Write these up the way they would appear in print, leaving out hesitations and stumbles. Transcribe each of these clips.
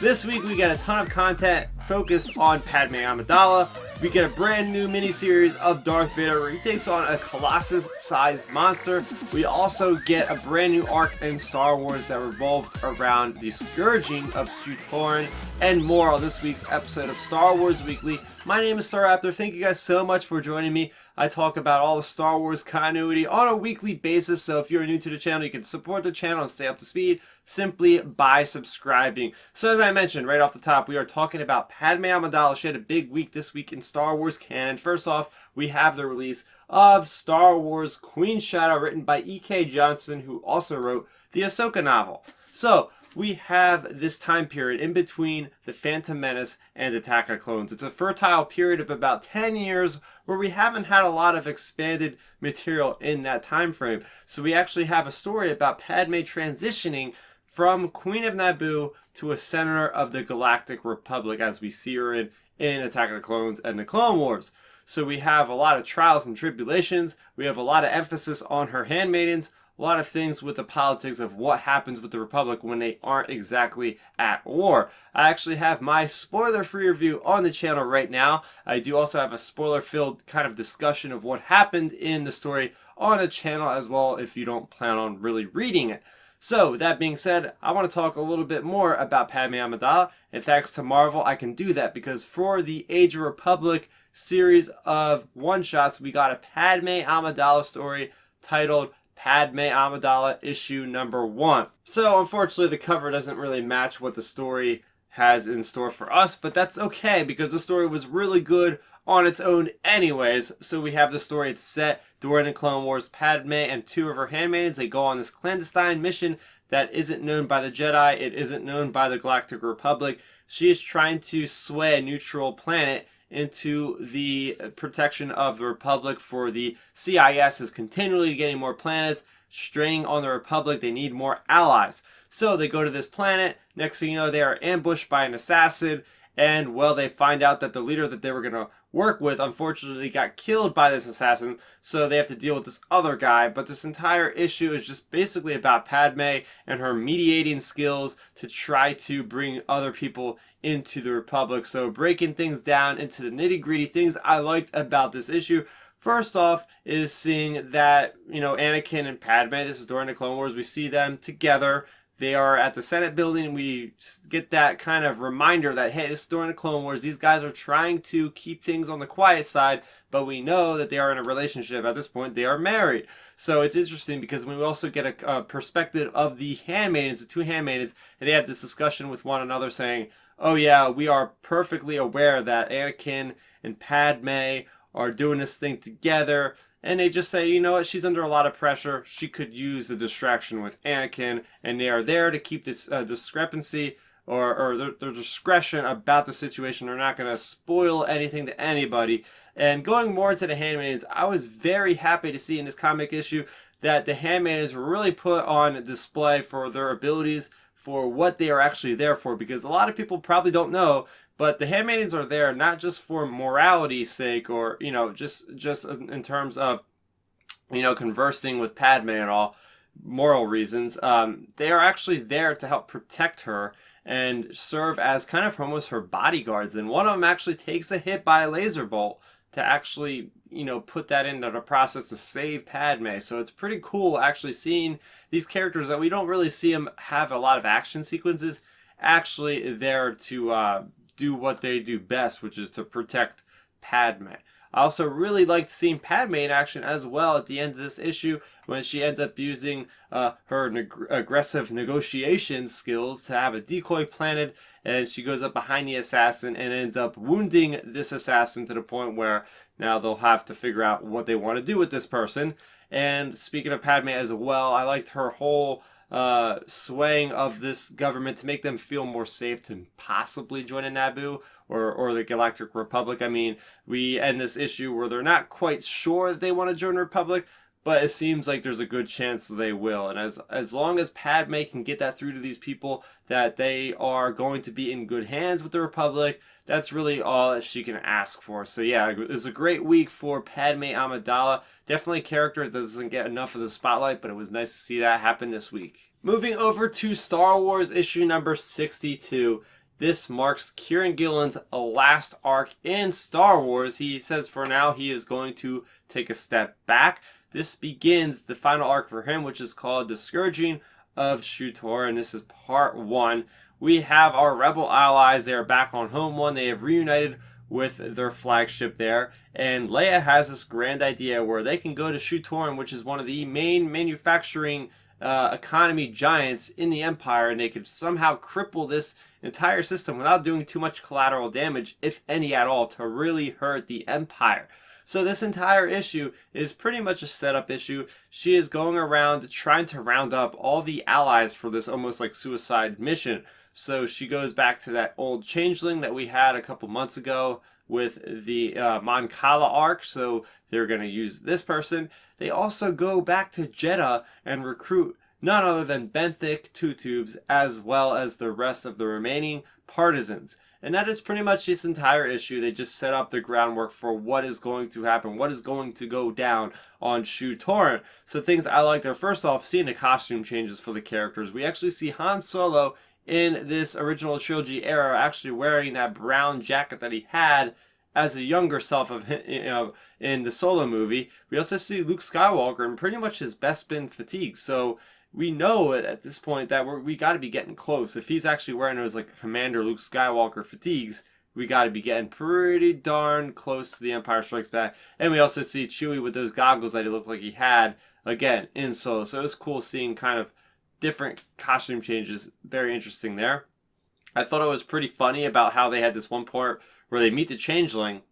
This week we got a ton of content focused on Padme Amidala. We get a brand new miniseries of Darth Vader where he takes on a Colossus-sized monster. We also get a brand new arc in Star Wars that revolves around the Scourging of Shu-Torun and more on this week's episode of Star Wars Weekly. My name is Starrapter. Thank you guys so much for joining me. I talk about all the Star Wars continuity on a weekly basis, so if you're new to the channel, you can support the channel and stay up to speed simply by subscribing. So as I mentioned right off the top, we are talking about Padme Amidala. She had a big week this week in Star Wars canon. First off, we have the release of Star Wars Queen Shadow, written by E.K. Johnston, who also wrote the Ahsoka novel. So we have this time period in between The Phantom Menace and Attack of Clones. It's a fertile period of about 10 years where we haven't had a lot of expanded material in that time frame. So we actually have a story about Padme transitioning from Queen of Naboo to a senator of the Galactic Republic, as we see her in Attack of the Clones and the Clone Wars. So we have a lot of trials and tribulations. We have a lot of emphasis on her handmaidens. A lot of things with the politics of what happens with the Republic when they aren't exactly at war. I actually have my spoiler-free review on the channel right now. I do also have a spoiler-filled kind of discussion of what happened in the story on the channel as well, if you don't plan on really reading it. So, with that being said, I want to talk a little bit more about Padme Amidala, and thanks to Marvel, I can do that because for the Age of Republic series of one-shots, we got a Padme Amidala story titled Padme Amidala issue number 1. So, unfortunately, the cover doesn't really match what the story has in store for us, but that's okay because the story was really good on its own anyways. So we have the story, it's set during the Clone Wars. Padme and 2 of her handmaidens, they go on this clandestine mission that isn't known by the Jedi, it isn't known by the Galactic Republic. She is trying to sway a neutral planet into the protection of the Republic, for the CIS is continually getting more planets, straining on the Republic. They need more allies. So they go to this planet. Next thing you know, they are ambushed by an assassin, and well, they find out that the leader that they were going to work with unfortunately got killed by this assassin, so they have to deal with this other guy. But this entire issue is just basically about Padme and her mediating skills to try to bring other people into the Republic. So breaking things down into the nitty-gritty things I liked about this issue. First off is seeing that, Anakin and Padme, this is during the Clone Wars, we see them together. They are at the Senate building. We get that kind of reminder that, hey, this is during the Clone Wars. These guys are trying to keep things on the quiet side, but we know that they are in a relationship. At this point, they are married. So it's interesting because we also get a perspective of the handmaidens, the 2 handmaidens, and they have this discussion with one another saying, oh yeah, we are perfectly aware that Anakin and Padme are doing this thing together. And they just say, you know what, she's under a lot of pressure. She could use the distraction with Anakin. And they are there to keep this discrepancy or their discretion about the situation. They're not going to spoil anything to anybody. And going more into the handmaidens, I was very happy to see in this comic issue that the handmaidens were really put on display for their abilities, for what they are actually there for. Because a lot of people probably don't know, but the handmaidens are there not just for morality's sake or, just in terms of, conversing with Padme and all, moral reasons. They are actually there to help protect her and serve as kind of almost her bodyguards. And one of them actually takes a hit by a laser bolt to actually, put that into the process to save Padme. So it's pretty cool actually seeing these characters that we don't really see them have a lot of action sequences actually there to do what they do best, which is to protect Padme. I also really liked seeing Padme in action as well at the end of this issue when she ends up using her aggressive negotiation skills to have a decoy planted, and she goes up behind the assassin and ends up wounding this assassin to the point where now they'll have to figure out what they want to do with this person. And speaking of Padme as well, I liked her whole swaying of this government to make them feel more safe to possibly join a Naboo or the Galactic Republic. I mean, we end this issue where they're not quite sure that they want to join the Republic, but it seems like there's a good chance they will. And as long as Padme can get that through to these people that they are going to be in good hands with the Republic, that's really all that she can ask for. So yeah, it was a great week for Padme Amidala. Definitely a character that doesn't get enough of the spotlight, but it was nice to see that happen this week. Moving over to Star Wars issue number 62. This marks Kieron Gillen's last arc in Star Wars. He says for now he is going to take a step back. This begins the final arc for him, which is called The Scourging of Shu-Torun. This is part 1. We have our rebel allies. They are back on home one. They have reunited with their flagship there. And Leia has this grand idea where they can go to Shu-Torun, which is one of the main manufacturing economy giants in the Empire, and they could somehow cripple this entire system without doing too much collateral damage, if any at all, to really hurt the Empire. So this entire issue is pretty much a setup issue. She is going around trying to round up all the allies for this almost like suicide mission. So she goes back to that old changeling that we had a couple months ago with the Mon Cala arc. So they're going to use this person. They also go back to Jeddah and recruit none other than Benthic Two-Tubes, as well as the rest of the remaining partisans. And that is pretty much this entire issue. They just set up the groundwork for what is going to happen, what is going to go down on Shu-Torun. So things I liked are, first off, seeing the costume changes for the characters. We actually see Han Solo in this original trilogy era actually wearing that brown jacket that he had as a younger self of him, in the Solo movie. We also see Luke Skywalker in pretty much his Bespin fatigue. So we know at this point that we got to be getting close. If he's actually wearing those like Commander Luke Skywalker fatigues, we got to be getting pretty darn close to the Empire Strikes Back. And we also see Chewie with those goggles that he looked like he had again in Solo. So it was cool seeing kind of different costume changes. Very interesting there. I thought it was pretty funny about how they had this one part where they meet the Changeling.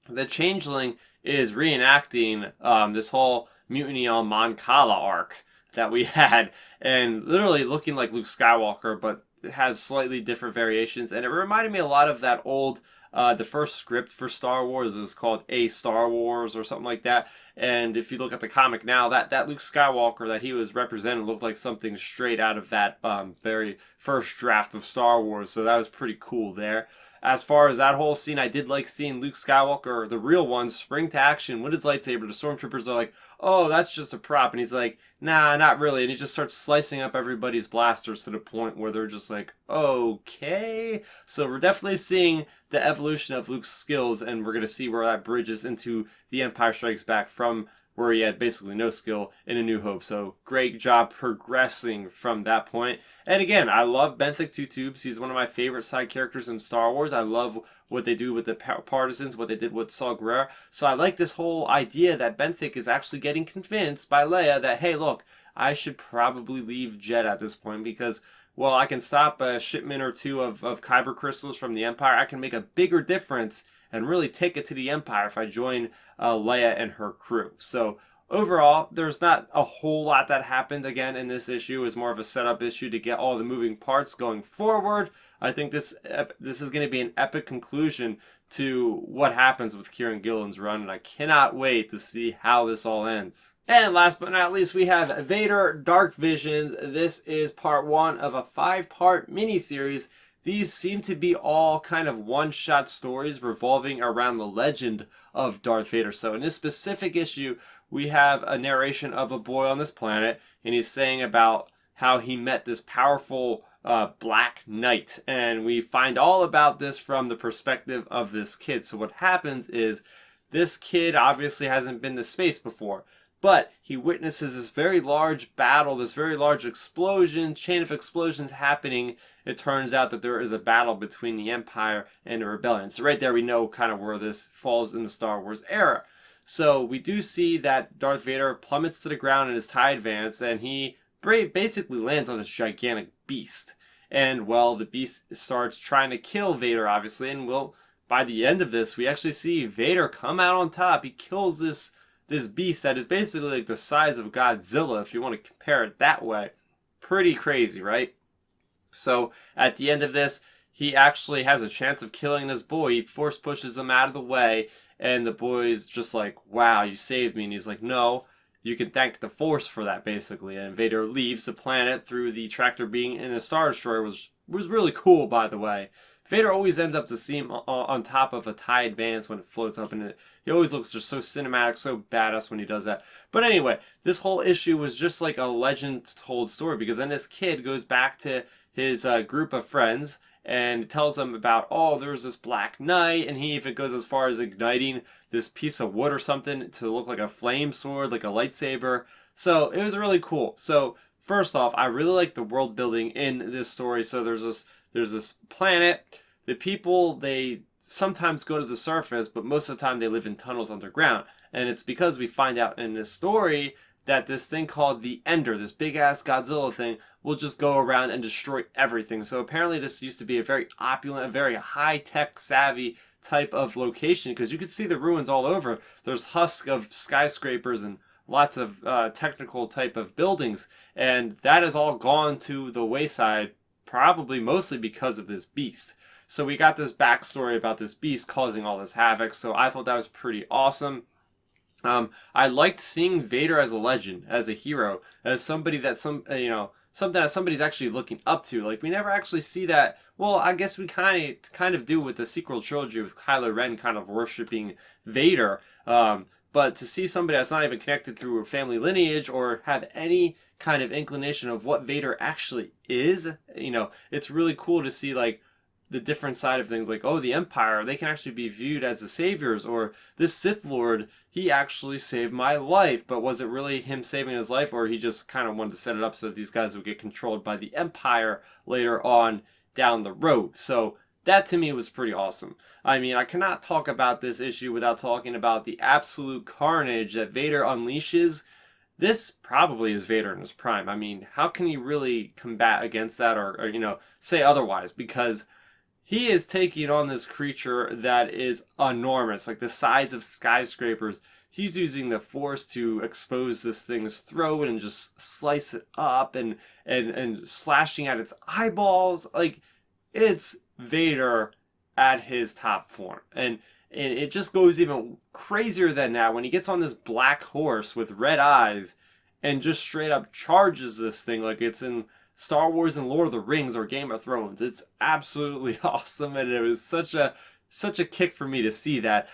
The Changeling is reenacting this whole Mutiny on Mon Cala arc that we had, and literally looking like Luke Skywalker, but it has slightly different variations. And it reminded me a lot of that old, the first script for Star Wars. It was called A Star Wars or something like that. And if you look at the comic now, that Luke Skywalker that he was representing looked like something straight out of that very first draft of Star Wars. So that was pretty cool there. As far as that whole scene, I did like seeing Luke Skywalker, the real one, spring to action with his lightsaber. The stormtroopers are like, oh, that's just a prop. And he's like, nah, not really. And he just starts slicing up everybody's blasters to the point where they're just like, okay. So we're definitely seeing the evolution of Luke's skills, and we're going to see where that bridges into The Empire Strikes Back from where he had basically no skill in A New Hope. So great job progressing from that point. And again, I love Benthic Two-Tubes. He's one of my favorite side characters in Star Wars. I love what they do with the partisans, what they did with Saw Gerrera. So I like this whole idea that Benthic is actually getting convinced by Leia that, hey, look, I should probably leave Jeddah at this point because, well, I can stop a shipment or two of Kyber crystals from the Empire. I can make a bigger difference and really take it to the Empire if I join Leia and her crew. So overall, there's not a whole lot that happened again in this issue. It was more of a setup issue to get all the moving parts going forward. I think this is going to be an epic conclusion to what happens with Kieron Gillen's run, and I cannot wait to see how this all ends. And last but not least, we have Vader Dark Visions. This is part 1 of a 5-part miniseries. These seem to be all kind of one-shot stories revolving around the legend of Darth Vader. So in this specific issue, we have a narration of a boy on this planet, and he's saying about how he met this powerful Black Knight. And we find all about this from the perspective of this kid. So what happens is this kid obviously hasn't been to space before, but he witnesses this very large battle, this very large explosion, chain of explosions happening. It turns out that there is a battle between the Empire and the Rebellion. So right there we know kind of where this falls in the Star Wars era. So we do see that Darth Vader plummets to the ground in his TIE Advance, and he basically lands on this gigantic beast. And, well, the beast starts trying to kill Vader, obviously, and, well, by the end of this, we actually see Vader come out on top. He kills this beast that is basically like the size of Godzilla, if you want to compare it that way. Pretty crazy, right? So, at the end of this, he actually has a chance of killing this boy. He force pushes him out of the way, and the boy's just like, wow, you saved me. And he's like, no, you can thank the Force for that, basically. And Vader leaves the planet through the tractor being in a Star Destroyer, was really cool, by the way. Vader always ends up to see him on top of a TIE Advance when it floats up, and he always looks just so cinematic, so badass when he does that. But anyway, this whole issue was just like a legend-told story, because then this kid goes back to his group of friends and tells them about, oh, there's this Black Knight, and he even goes as far as igniting this piece of wood or something to look like a flame sword, like a lightsaber. So it was really cool. So first off, I really like the world building in this story. So there's this planet. The people, they sometimes go to the surface, but most of the time they live in tunnels underground. And it's because we find out in this story that this thing called the Ender, this big-ass Godzilla thing, will just go around and destroy everything. So apparently this used to be a very opulent, a very high-tech savvy type of location, because you could see the ruins all over. There's husks of skyscrapers and lots of technical type of buildings, and that has all gone to the wayside, probably mostly because of this beast. So we got this backstory about this beast causing all this havoc, so I thought that was pretty awesome. I liked seeing Vader as a legend, as a hero, as somebody that something that somebody's actually looking up to. Like, we never actually see that. Well, I guess we kind of do with the sequel trilogy with Kylo Ren kind of worshiping Vader. But to see somebody that's not even connected through a family lineage or have any kind of inclination of what Vader actually is, it's really cool to see, like, the different side of things. Like, oh, the Empire, they can actually be viewed as the saviors, or this Sith Lord, he actually saved my life, but was it really him saving his life, or he just kind of wanted to set it up so that these guys would get controlled by the Empire later on down the road? So that to me was pretty awesome. I mean, I cannot talk about this issue without talking about the absolute carnage that Vader unleashes. This probably is Vader in his prime. I mean, how can you really combat against that, or say otherwise? Because he is taking on this creature that is enormous, like the size of skyscrapers. He's using the Force to expose this thing's throat and just slice it up and slashing at its eyeballs. Like, it's Vader at his top form. And it just goes even crazier than that when he gets on this black horse with red eyes and just straight up charges this thing like it's in Star Wars and Lord of the Rings or Game of Thrones. It's absolutely awesome, and it was such a kick for me to see that.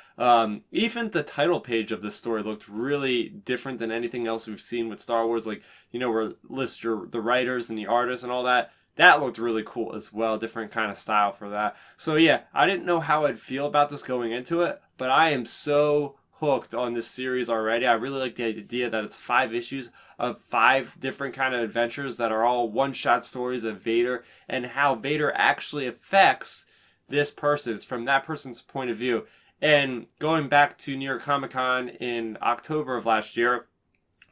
Even the title page of this story looked really different than anything else we've seen with Star Wars, like, where it lists the writers and the artists and all that. That looked really cool as well, different kind of style for that. So yeah, I didn't know how I'd feel about this going into it, but I am so hooked on this series already. I really like the idea that it's 5 issues of 5 different kind of adventures that are all one-shot stories of Vader and how Vader actually affects this person. It's from that person's point of view. And going back to New York Comic Con in October of last year,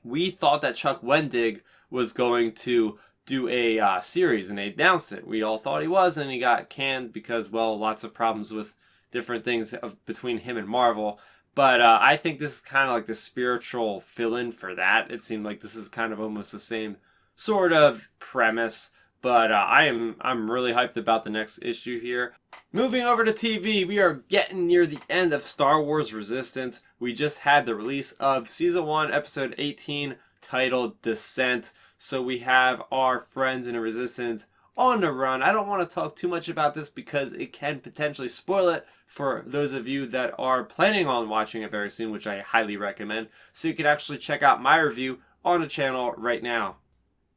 we thought that Chuck Wendig was going to do a series, and they announced it. We all thought he was, and he got canned because, well, lots of problems with different things between him and Marvel. But I think this is kind of like the spiritual fill-in for that. It seemed like this is kind of almost the same sort of premise. But I'm really hyped about the next issue here. Moving over to TV, we are getting near the end of Star Wars Resistance. We just had the release of Season 1, Episode 18, titled Descent. So we have our friends in the Resistance on the run. I don't want to talk too much about this because it can potentially spoil it for those of you that are planning on watching it very soon, which I highly recommend. So you can actually check out my review on the channel right now.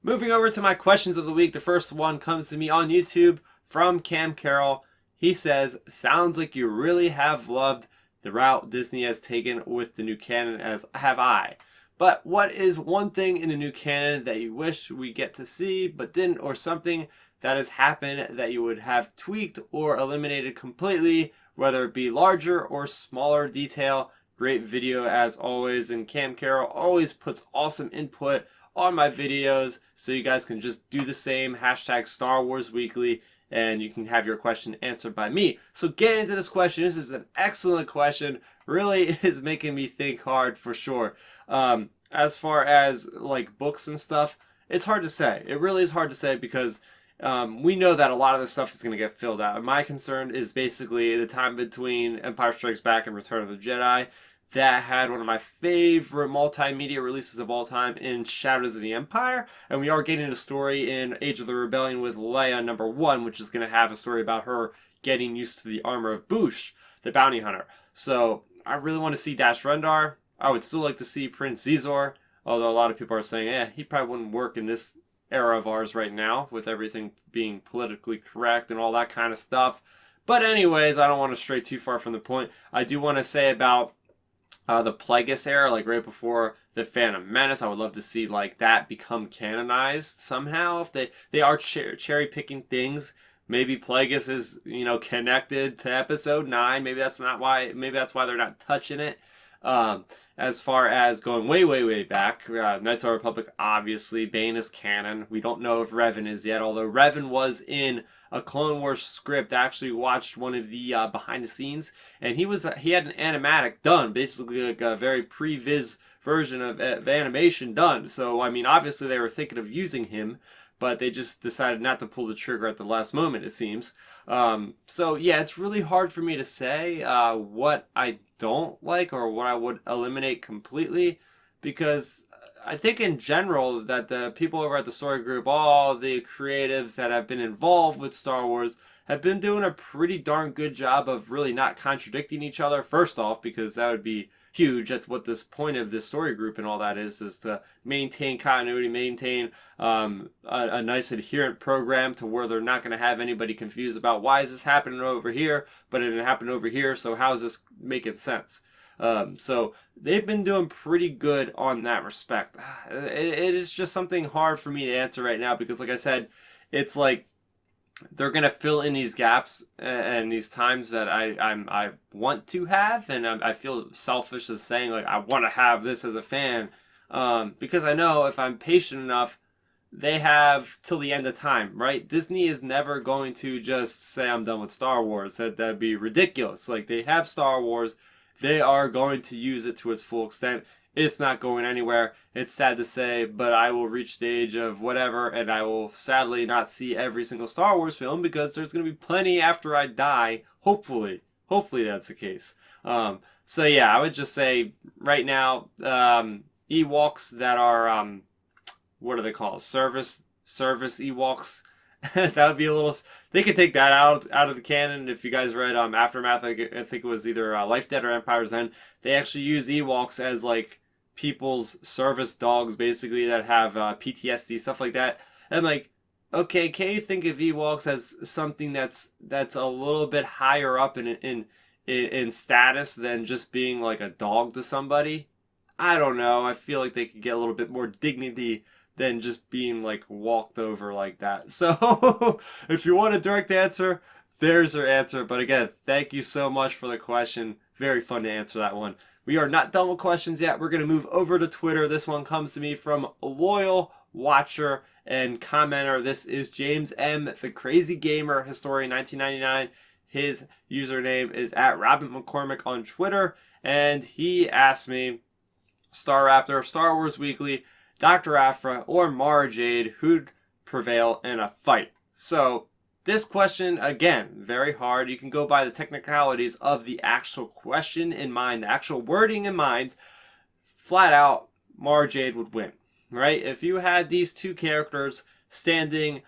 Moving over to my questions of the week, the first one comes to me on YouTube from Cam Carroll. He says, sounds like you really have loved the route Disney has taken with the new canon, as have I. But what is one thing in the new canon that you wish we get to see but didn't, or something that has happened that you would have tweaked or eliminated completely, whether it be larger or smaller detail? Great video as always, and Cam Carroll always puts awesome input on my videos, so you guys can just do the same, hashtag Star Wars Weekly, and you can have your question answered by me. So getting into this question, this is an excellent question, really is making me think hard for sure. As far as like books and stuff, it's hard to say. It really is hard to say because we know that a lot of this stuff is going to get filled out. And my concern is basically the time between Empire Strikes Back and Return of the Jedi. that had one of my favorite multimedia releases of all time in Shadows of the Empire. And we are getting a story in Age of the Rebellion with Leia #1, which is going to have a story about her getting used to the armor of Boushh, the bounty hunter. So I really want to see Dash Rendar. I would still like to see Prince Xizor, although a lot of people are saying, he probably wouldn't work in this era of ours right now, with everything being politically correct and all that kind of stuff. But anyways, I don't want to stray too far from the point. I do want to say about the Plagueis era, like right before the Phantom Menace, I would love to see like that become canonized somehow. If they are cherry picking things, maybe Plagueis is connected to Episode 9. Maybe that's why they're not touching it. As far as going way back, Knights of the Republic, obviously Bane is canon. We don't know if Revan is yet, although Revan was in a Clone Wars script. I actually watched one of the behind the scenes, and he had an animatic done, basically like a very pre-viz version of animation done. So I mean, obviously they were thinking of using him, but they just decided not to pull the trigger at the last moment, it seems. So yeah, it's really hard for me to say what I don't like or what I would eliminate completely, because I think in general that the people over at the story group, all the creatives that have been involved with Star Wars, have been doing a pretty darn good job of really not contradicting each other, first off, because that would be huge. That's what this point of this story group and all that is to maintain continuity, maintain a nice adherent program to where they're not going to have anybody confused about why is this happening over here, but it didn't happen over here, so how is this making sense? So they've been doing pretty good on that respect. It is just something hard for me to answer right now, because like I said, it's like they're going to fill in these gaps and these times that I want to have, and I feel selfish as saying like I want to have this as a fan, because I know if I'm patient enough, they have till the end of time, right? Disney is never going to just say I'm done with Star Wars. That'd be ridiculous. Like, they have Star Wars, they are going to use it to its full extent. It's not going anywhere. It's sad to say, but I will reach the age of whatever, and I will sadly not see every single Star Wars film, because there's going to be plenty after I die. Hopefully that's the case. So yeah, I would just say right now, Ewoks that are what are they called? Service Ewoks. That would be a little. They could take that out of the canon. If you guys read Aftermath, I think it was either Life Dead or Empire's End. They actually use Ewoks as like people's service dogs, basically, that have PTSD, stuff like that. And like, okay, can you think of Ewoks as something that's a little bit higher up in status than just being like a dog to somebody? I don't know. I feel like they could get a little bit more dignity than just being like walked over like that. So if you want a direct answer, there's your answer. But again, thank you so much for the question. Very fun to answer that one. We are not done with questions yet. We're going to move over to Twitter. This one comes to me from a loyal watcher and commenter. This is James M., the Crazy Gamer Historian 1999. His username is at Robin McCormick on Twitter. And he asked me, Starrapter, Star Wars Weekly, Dr. Aphra, or Mara Jade, who'd prevail in a fight? So this question, again, very hard. You can go by the technicalities of the actual question in mind, the actual wording in mind. Flat out, Mara Jade would win, right? If you had these two characters standing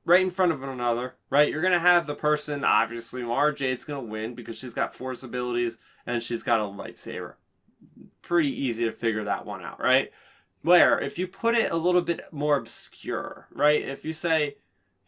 right in front of one another, right, you're going to have the person, obviously, Mara Jade's going to win because she's got force abilities and she's got a lightsaber. Pretty easy to figure that one out, right? Where, if you put it a little bit more obscure, right? If you say,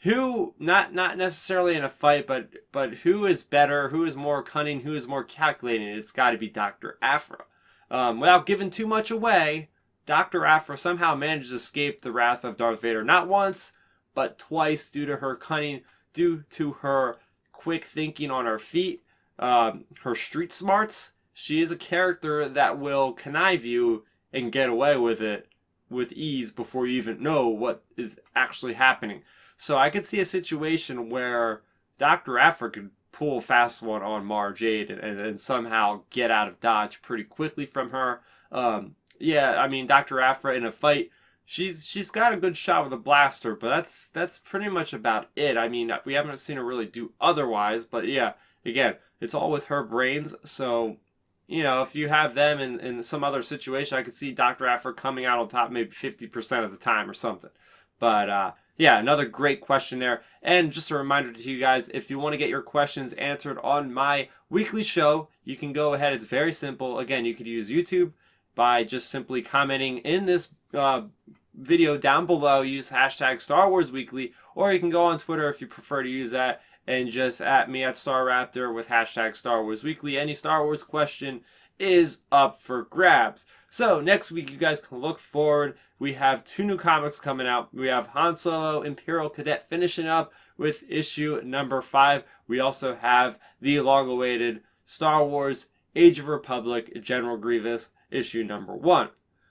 who, not necessarily in a fight, but who is better, who is more cunning, who is more calculating, it's got to be Dr. Aphra. Without giving too much away, Dr. Aphra somehow managed to escape the wrath of Darth Vader, not once, but twice, due to her cunning, due to her quick thinking on her feet, her street smarts. She is a character that will connive you and get away with it with ease before you even know what is actually happening. So I could see a situation where Dr. Aphra could pull a fast one on Mara Jade and somehow get out of dodge pretty quickly from her. Yeah, I mean, Dr. Aphra in a fight, she's got a good shot with a blaster, but that's pretty much about it. I mean, we haven't seen her really do otherwise, but yeah, again, it's all with her brains, so you know, if you have them in some other situation, I could see Dr. Aphra coming out on top maybe 50% of the time or something. But yeah, another great question there. And just a reminder to you guys, if you want to get your questions answered on my weekly show, you can go ahead. It's very simple. Again, you could use YouTube by just simply commenting in this video down below. Use hashtag Star Wars Weekly, or you can go on Twitter if you prefer to use that, and just at me at Starrapter with hashtag Star Wars Weekly. Any Star Wars question is up for grabs. So next week, you guys can look forward. We have 2 new comics coming out. We have Han Solo, Imperial Cadet, finishing up with issue number 5. We also have the long-awaited Star Wars Age of Republic General Grievous issue number 1.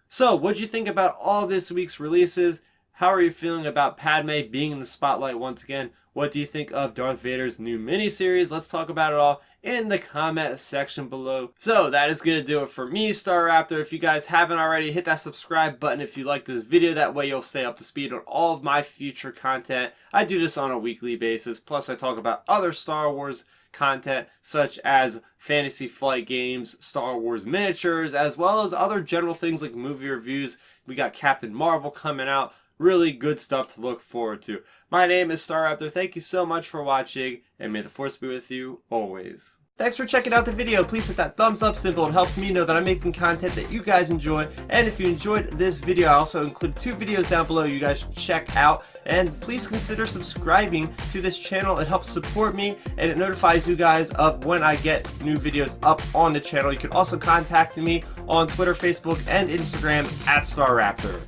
So what'd you think about all this week's releases? How are you feeling about Padme being in the spotlight once again? What do you think of Darth Vader's new miniseries? Let's talk about it all in the comment section below. So that is going to do it for me, Starrapter. If you guys haven't already, hit that subscribe button if you like this video. That way you'll stay up to speed on all of my future content. I do this on a weekly basis. Plus I talk about other Star Wars content such as fantasy flight games, Star Wars miniatures, as well as other general things like movie reviews. We got Captain Marvel coming out. Really good stuff to look forward to. My name is Starrapter. Thank you so much for watching, and may the Force be with you always. Thanks for checking out the video. Please hit that thumbs up symbol. It helps me know that I'm making content that you guys enjoy. And if you enjoyed this video, I also include 2 videos down below you guys should check out. And please consider subscribing to this channel. It helps support me, and it notifies you guys of when I get new videos up on the channel. You can also contact me on Twitter, Facebook, and Instagram at Starrapter.